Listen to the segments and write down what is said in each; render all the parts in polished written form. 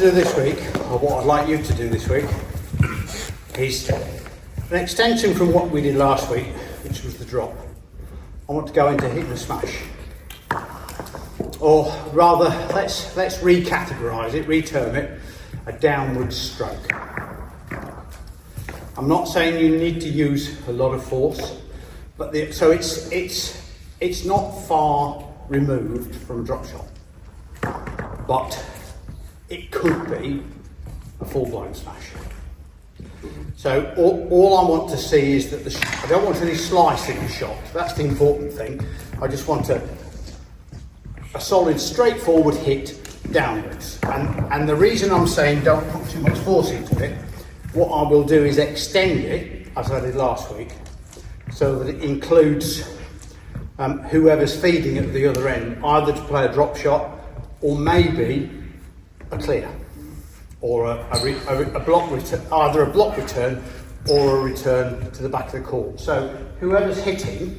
do this week, or what I'd like you to do this week, is an extension from what we did last week, which was the drop. I want to go into hit and smash. Or rather, let's recategorise it, reterm it, a downward stroke. I'm not saying you need to use a lot of force, but so it's not far removed from drop shot, but it could be a full-blown smash. So all I want to see is that I don't want any slicing the shot. That's the important thing. I just want a solid, straightforward hit downwards. And the reason I'm saying don't put too much force into it, what I will do is extend it, as I did last week, so that it includes whoever's feeding at the other end, either to play a drop shot or maybe a clear, or a block return, either a block return or a return to the back of the court. So whoever's hitting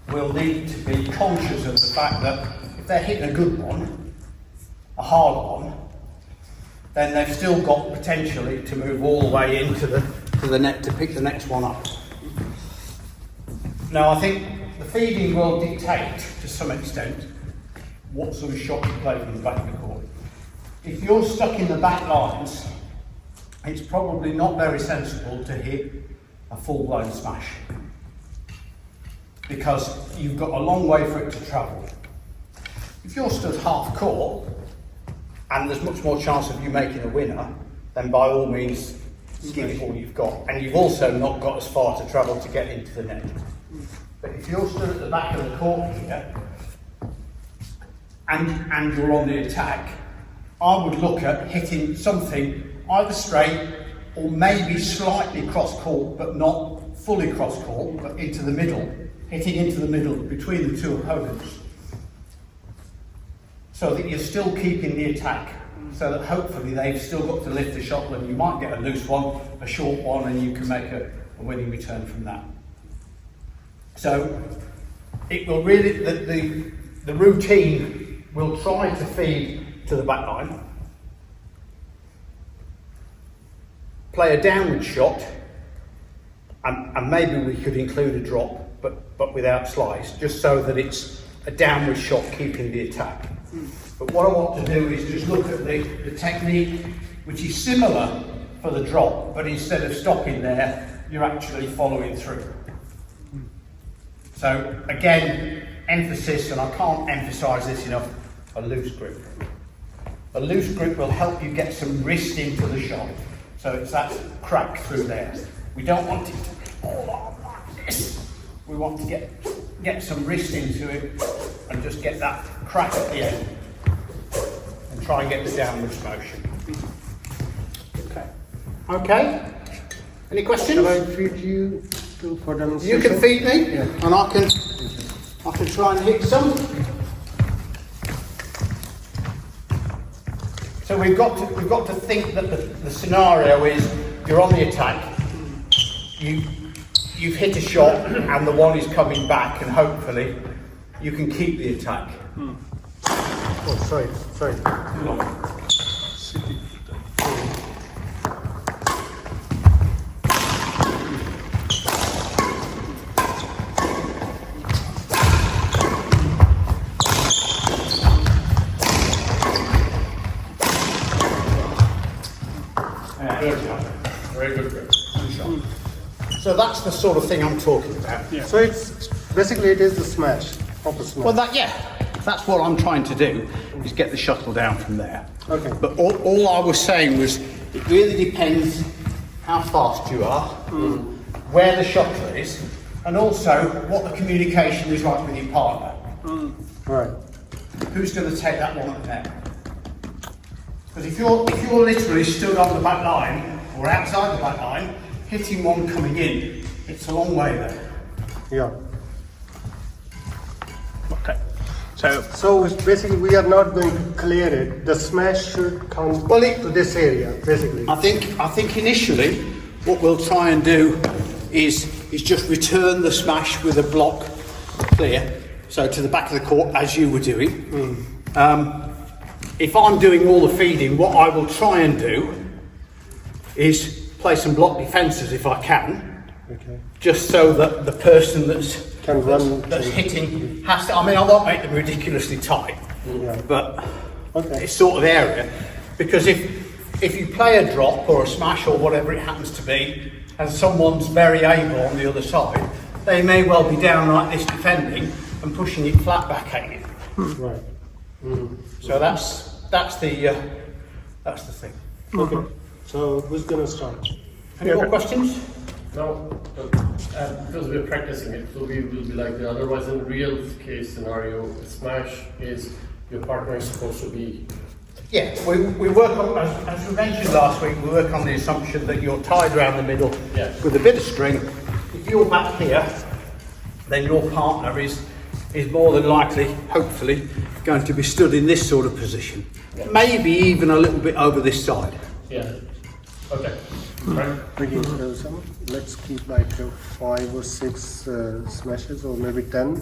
will need to be conscious of the fact that if they're hitting a good one, a hard one, then they've still got potentially to move all the way into the net to pick the next one up. Now I think the feeding will dictate to some extent what sort of shot you play from the back of the court. If you're stuck in the back lines, it's probably not very sensible to hit a full-blown smash, because you've got a long way for it to travel. If you're stood half court and there's much more chance of you making a winner, then by all means give it all you've got. And you've also not got as far to travel to get into the net. But if you're stood at the back of the court here and you're on the attack, I would look at hitting something either straight or maybe slightly cross court, but not fully cross court, but into the middle, hitting into the middle between the two opponents, so that you're still keeping the attack, so that hopefully they've still got to lift the shot when you might get a loose one, a short one, and you can make a winning return from that. So it will really, the routine will try to feed to the back line, play a downward shot, and maybe we could include a drop, but without slice, just so that it's a downward shot keeping the attack. But what I want to do is just look at the technique, which is similar for the drop, but instead of stopping there, you're actually following through. So again, emphasis, and I can't emphasise this enough, a loose grip. A loose grip will help you get some wrist into the shot. So it's that crack through there. We don't want it to be all on like this. We want to get some wrist into it and just get that crack at the end. And try and get the downwards motion. Okay. Okay? Any questions? Shall I feed you for demonstration? You can feed me, yeah. And I can try and hit some. So we've got to think that the scenario is you're on the attack, you've hit a shot and the one is coming back, and hopefully you can keep the attack. Oh, sorry. Very good grip. So that's the sort of thing I'm talking about. Yeah. So it's basically it is the smash, proper smash. Well, that's what I'm trying to do, is get the shuttle down from there. Okay. But all I was saying was, it really depends how fast you are, where the shuttle is, and also what the communication is like with your partner. Right. Who's going to take that one at the net? Because if you're literally stood on the back line or outside the back line, hitting one coming in, it's a long way there. Yeah. Okay. So basically we are not going to clear it. The smash should come to this area, basically. I think initially what we'll try and do is just return the smash with a block clear, so to the back of the court as you were doing. if I'm doing all the feeding, what I will try and do is play some block defences if I can, Okay. just so that the person that's hitting has to. I mean, I won't make them ridiculously tight, Yeah. but Okay. it's sort of area, because if you play a drop or a smash or whatever it happens to be, and someone's very able on the other side, they may well be down like this defending and pushing it flat back at you. Right. So that's the thing. Okay. So who's gonna start? Any more questions? No, because we're practicing it, so we will be like that. Otherwise, in real case scenario, a smash is your partner is supposed to be. Yeah, we work on, as we mentioned last week, we work on the assumption that you're tied around the middle Yeah. with a bit of string. If you're back here, then your partner is more than likely, hopefully, going to be stood in this sort of position. Yeah. Maybe even a little bit over this side. Yeah. Okay. Right. Okay, so let's keep like 5 or 6 smashes or maybe 10.